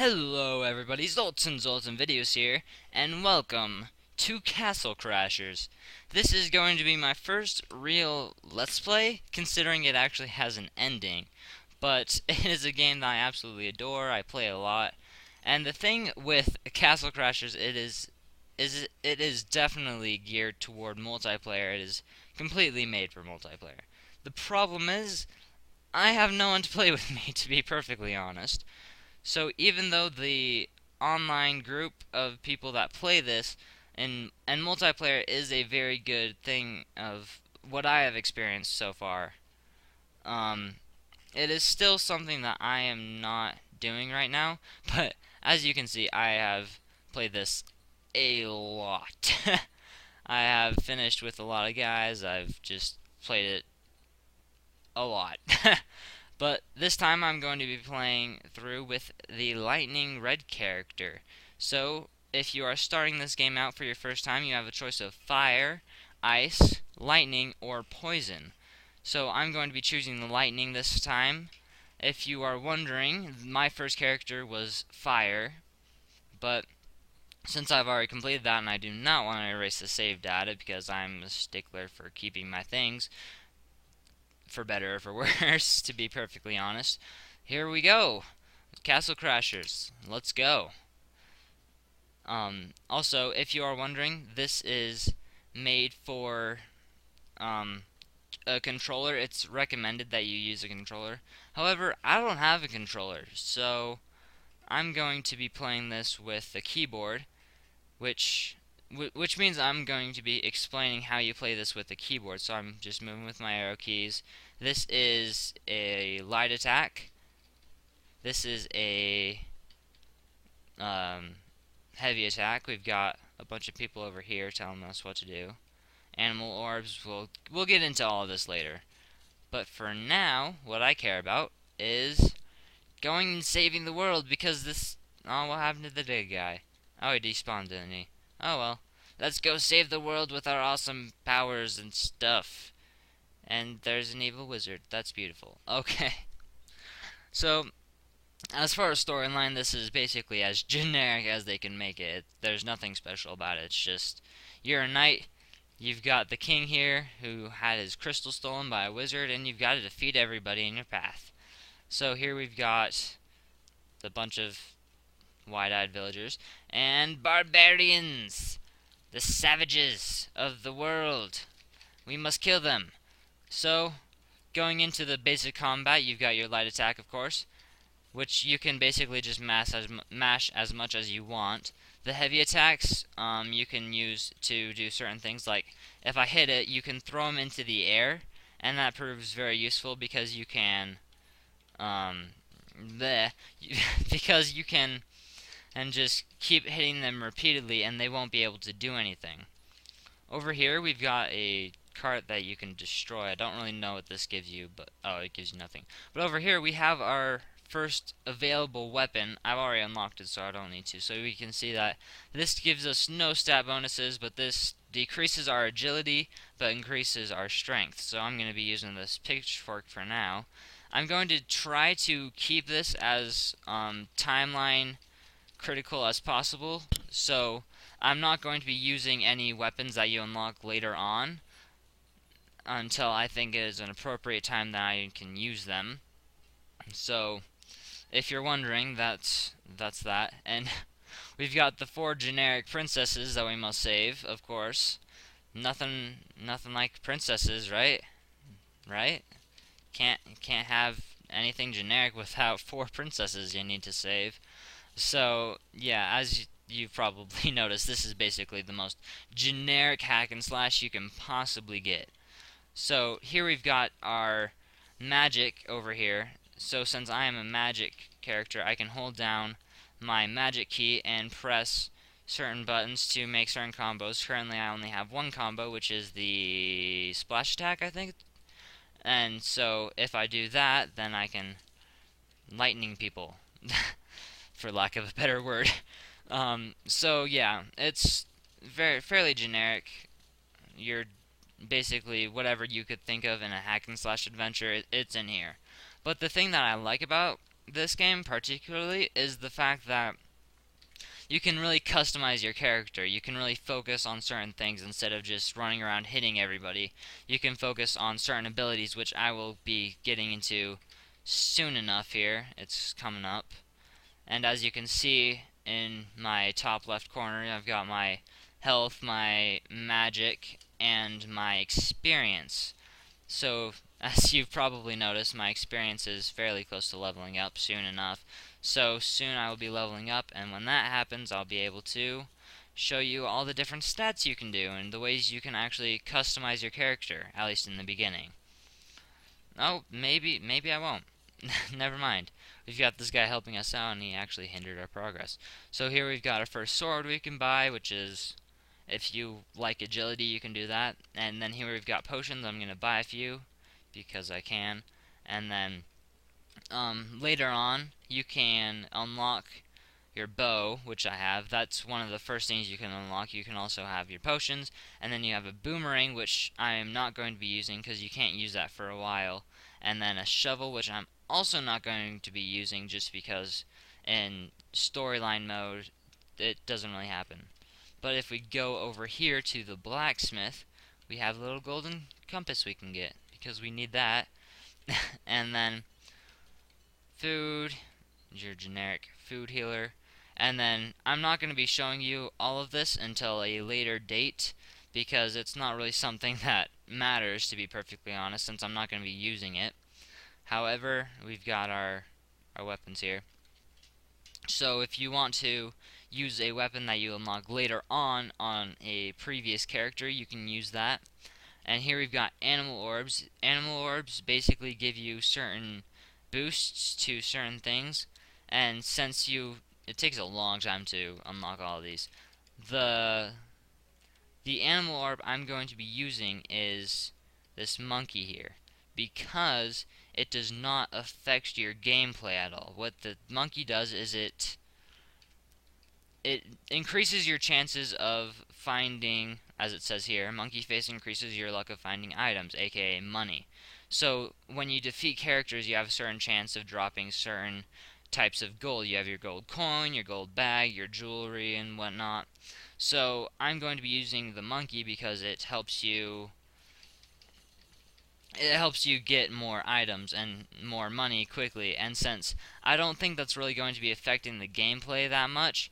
Hello everybody, Zoltan Videos here, and welcome to Castle Crashers. This is going to be my first real Let's Play, considering it actually has an ending. But it is a game that I absolutely adore, I play a lot. And the thing with Castle Crashers, it is definitely geared toward multiplayer. It is completely made for multiplayer. The problem is, I have no one to play with me, to be perfectly honest. So even though the online group of people that play this and multiplayer is a very good thing of what I have experienced so far, um, it is still something that I am not doing right now. But as you can see, I have played this a lot. I have finished with a lot of guys. I've just played it a lot. But this time I'm going to be playing through with the Lightning Red character. So, if you are starting this game out for your first time, you have a choice of Fire, Ice, Lightning, or Poison. So I'm going to be choosing the Lightning this time. If you are wondering, my first character was Fire, but since I've already completed that and I do not want to erase the save data because I'm a stickler for keeping my things, for better or for worse, to be perfectly honest. Here we go. Castle Crashers. Let's go. Also, if you are wondering, this is made for a controller. It's recommended that you use a controller. However, I don't have a controller, so I'm going to be playing this with a keyboard, which means I'm going to be explaining how you play this with the keyboard. So I'm just moving with my arrow keys. This is a light attack. This is a heavy attack. We've got a bunch of people over here telling us what to do. Animal orbs, we'll get into all of this later. But for now, what I care about is going and saving the world, because this... Oh, what happened to the big guy? Oh, he despawned, didn't he? Oh well. Let's go save the world with our awesome powers and stuff. And there's an evil wizard. That's beautiful. Okay. So, as far as storyline, this is basically as generic as they can make it. There's nothing special about it. It's just, you're a knight, you've got the king here, who had his crystal stolen by a wizard, and you've got to defeat everybody in your path. So here we've got the bunch of wide-eyed villagers, and barbarians! The savages of the world! We must kill them! So, going into the basic combat, you've got your light attack, of course, which you can basically just mash as much as you want. The heavy attacks, you can use to do certain things, like if I hit it, you can throw them into the air, and that proves very useful because you can, because you can, and just keep hitting them repeatedly, and they won't be able to do anything. Over here, we've got a cart that you can destroy. I don't really know what this gives you, but oh, it gives you nothing. But over here, we have our first available weapon. I've already unlocked it, so I don't need to. So we can see that this gives us no stat bonuses, but this decreases our agility, but increases our strength. So I'm going to be using this pitchfork for now. I'm going to try to keep this as timeline critical as possible. So I'm not going to be using any weapons that you unlock later on until I think it is an appropriate time that I can use them. So, if you're wondering, that's that. And we've got the 4 generic princesses that we must save, of course. Nothing like princesses, right? Right? Can't have anything generic without 4 princesses you need to save. So, yeah, as you've probably noticed, this is basically the most generic hack and slash you can possibly get. So, here we've got our magic over here. So, since I am a magic character, I can hold down my magic key and press certain buttons to make certain combos. Currently, I only have one combo, which is the splash attack, I think. And so, if I do that, then I can lightning people. For lack of a better word. So yeah, it's fairly generic. You're basically whatever you could think of in a hack and slash adventure, it's in here. But the thing that I like about this game particularly is the fact that you can really customize your character. You can really focus on certain things instead of just running around hitting everybody. You can focus on certain abilities, which I will be getting into soon enough here. It's coming up. And as you can see in my top left corner, I've got my health, my magic, and my experience. So, as you've probably noticed, my experience is fairly close to leveling up soon enough. So, soon I will be leveling up, and when that happens, I'll be able to show you all the different stats you can do and the ways you can actually customize your character, at least in the beginning. Oh, maybe I won't. Never mind. We've got this guy helping us out, and he actually hindered our progress. So here we've got our first sword we can buy, which is, if you like agility, you can do that. And then here we've got potions. I'm going to buy a few, because I can. And then, later on, you can unlock your bow, which I have. That's one of the first things you can unlock. You can also have your potions, and then you have a boomerang, which I am not going to be using because you can't use that for a while, and then a shovel, which I'm also not going to be using just because in storyline mode it doesn't really happen. But if we go over here to the blacksmith, we have a little golden compass we can get because we need that. And then food, your generic food healer. And then I'm not going to be showing you all of this until a later date because it's not really something that matters, to be perfectly honest, since I'm not going to be using it. However, we've got our weapons here. So if you want to use a weapon that you unlock later on a previous character, you can use that. And here we've got animal orbs. Animal orbs basically give you certain boosts to certain things, and since it takes a long time to unlock all of these. The animal orb I'm going to be using is this monkey here, because it does not affect your gameplay at all. What the monkey does is it increases your chances of finding, as it says here, monkey face increases your luck of finding items, aka money. So when you defeat characters, you have a certain chance of dropping certain types of gold. You have your gold coin, your gold bag, your jewelry, and whatnot. So I'm going to be using the monkey because it helps you get more items and more money quickly. And since I don't think that's really going to be affecting the gameplay that much,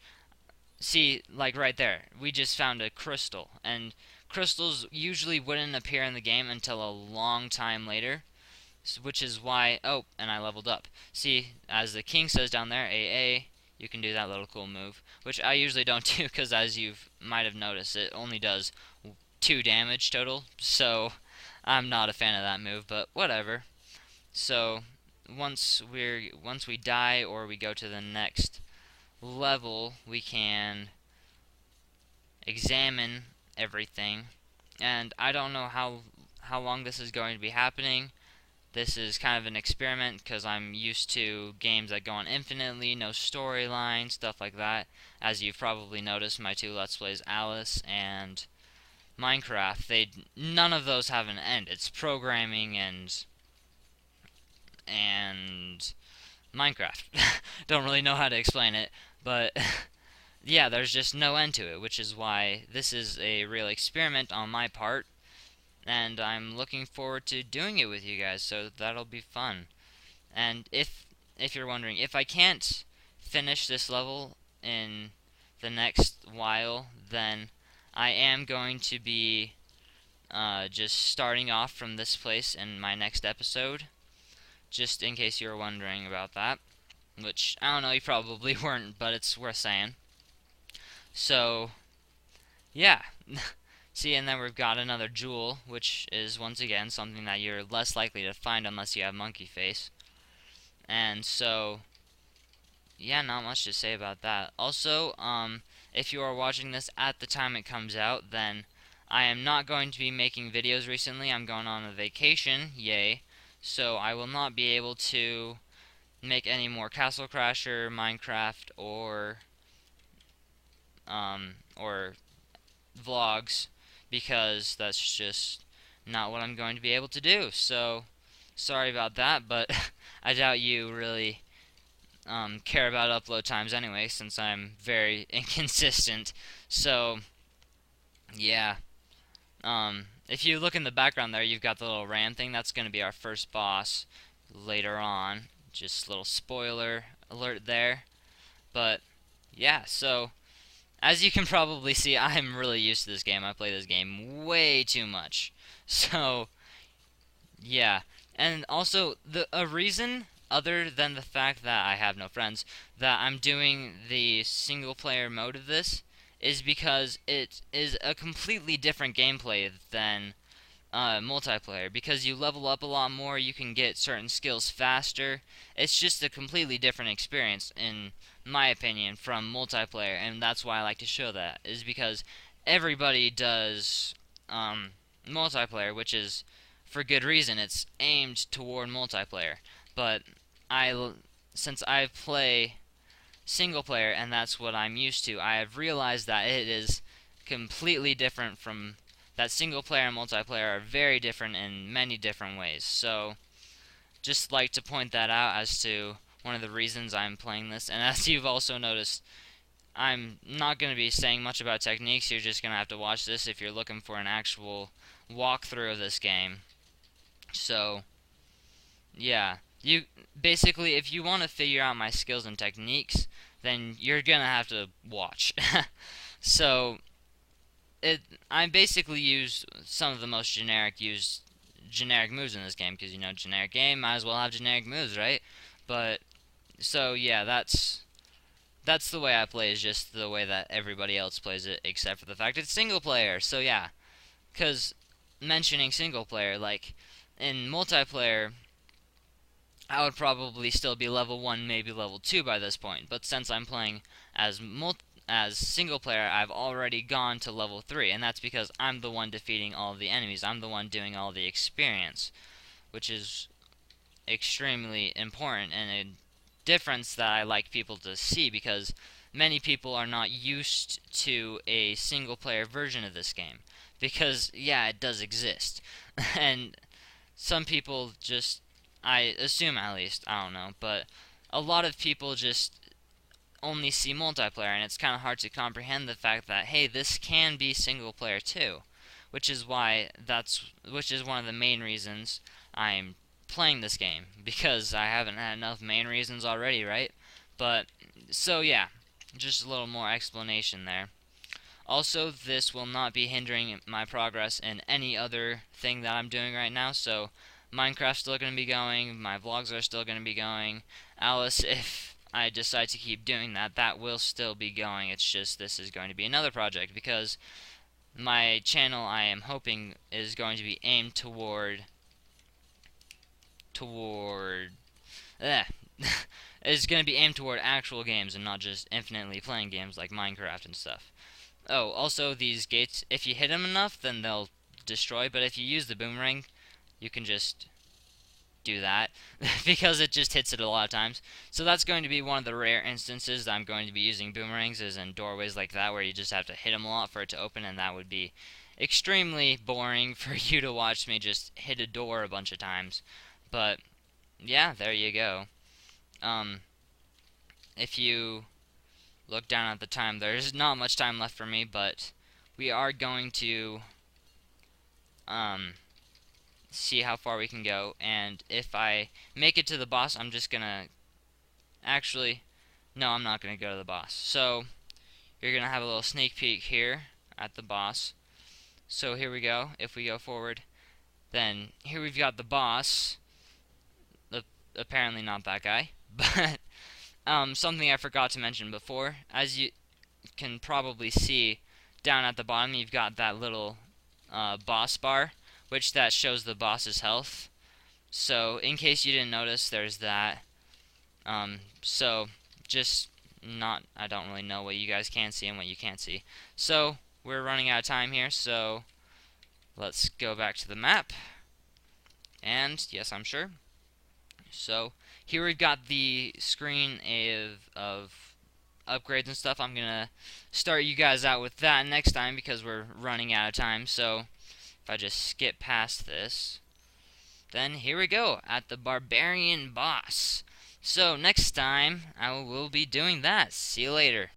see, like right there, we just found a crystal, and crystals usually wouldn't appear in the game until a long time later, which is why, oh, and I leveled up. See, as the king says down there, AA, you can do that little cool move, which I usually don't do because, as you might have noticed, it only does 2 damage total, so I'm not a fan of that move, but whatever. So once we die or we go to the next level, we can examine everything, and I don't know how long this is going to be happening. This is kind of an experiment because I'm used to games that go on infinitely, no storyline, stuff like that. As you've probably noticed, my 2 Let's Plays, Alice and Minecraft, none of those have an end. It's programming and Minecraft. Don't really know how to explain it, but yeah, there's just no end to it, which is why this is a real experiment on my part, and I'm looking forward to doing it with you guys, so that'll be fun. And if you're wondering, if I can't finish this level in the next while, then I am going to be just starting off from this place in my next episode, just in case you were wondering about that, which, I don't know, you probably weren't, but it's worth saying. So, yeah. See, and then we've got another jewel, which is, once again, something that you're less likely to find unless you have monkey face. And so, yeah, not much to say about that. Also, if you are watching this at the time it comes out, then I am not going to be making videos recently. I'm going on a vacation, yay. So I will not be able to make any more Castle Crasher, Minecraft, or vlogs, because that's just not what I'm going to be able to do. So sorry about that, but I doubt you really care about upload times anyway, since I'm very inconsistent. So yeah, if you look in the background there, you've got the little ram thing. That's going to be our first boss later on. Just a little spoiler alert there. But yeah, so as you can probably see, I'm really used to this game. I play this game way too much. So yeah, and also a reason other than the fact that I have no friends that I'm doing the single player mode of this is because it is a completely different gameplay than multiplayer, because you level up a lot more, you can get certain skills faster. It's just a completely different experience, in my opinion, from multiplayer, and that's why I like to show that, is because everybody does multiplayer, which is for good reason. It's aimed toward multiplayer, but I, since I play single player and that's what I'm used to, I have realized that it is completely different from that. Single player and multiplayer are very different in many different ways. So just like to point that out as to one of the reasons I'm playing this. And as you've also noticed, I'm not going to be saying much about techniques. You're just going to have to watch this if you're looking for an actual walkthrough of this game. So yeah, you basically, if you want to figure out my skills and techniques, then you're gonna have to watch. So I basically use some of the most generic moves in this game, because you know, generic game, might as well have generic moves, right? But so yeah, that's the way I play, is just the way that everybody else plays it, except for the fact it's single player. So yeah, because mentioning single player, like in multiplayer, I would probably still be level 1, maybe level 2 by this point, but since I'm playing as single player, I've already gone to level 3, and that's because I'm the one defeating all of the enemies. I'm the one doing all the experience, which is extremely important, and a difference that I like people to see, because many people are not used to a single player version of this game. Because, yeah, it does exist. And some people just, I assume at least, I don't know, but a lot of people just only see multiplayer, and it's kind of hard to comprehend the fact that, hey, this can be single player too, which is one of the main reasons I'm playing this game, because I haven't had enough main reasons already, right? But so yeah, just a little more explanation there. Also, this will not be hindering my progress in any other thing that I'm doing right now, so Minecraft's still going to be going, my vlogs are still going to be going. Alice, if I decide to keep doing that, that will still be going. It's just this is going to be another project, because my channel, I am hoping, is going to be aimed toward eh, is going to be aimed toward actual games and not just infinitely playing games like Minecraft and stuff. Oh, also these gates, if you hit them enough, then they'll destroy, but if you use the boomerang, you can just do that, because it just hits it a lot of times. So that's going to be one of the rare instances that I'm going to be using boomerangs, is in doorways like that, where you just have to hit them a lot for it to open, and that would be extremely boring for you to watch me just hit a door a bunch of times. But yeah, there you go. If you look down at the time, there's not much time left for me, but we are going to see how far we can go, and if I make it to the boss, I'm just gonna actually, no, I'm not gonna go to the boss. So you're gonna have a little sneak peek here at the boss. So here we go. If we go forward, then here we've got the boss. Apparently not that guy, but something I forgot to mention before, as you can probably see down at the bottom, you've got that little boss bar, which that shows the boss's health. So in case you didn't notice, there's that. So just not, I don't really know what you guys can see and what you can't see. So we're running out of time here, so let's go back to the map. And yes, I'm sure. So here we've got the screen of upgrades and stuff. I'm gonna start you guys out with that next time, because we're running out of time. So if I just skip past this, then here we go at the barbarian boss. So next time I will be doing that. See you later.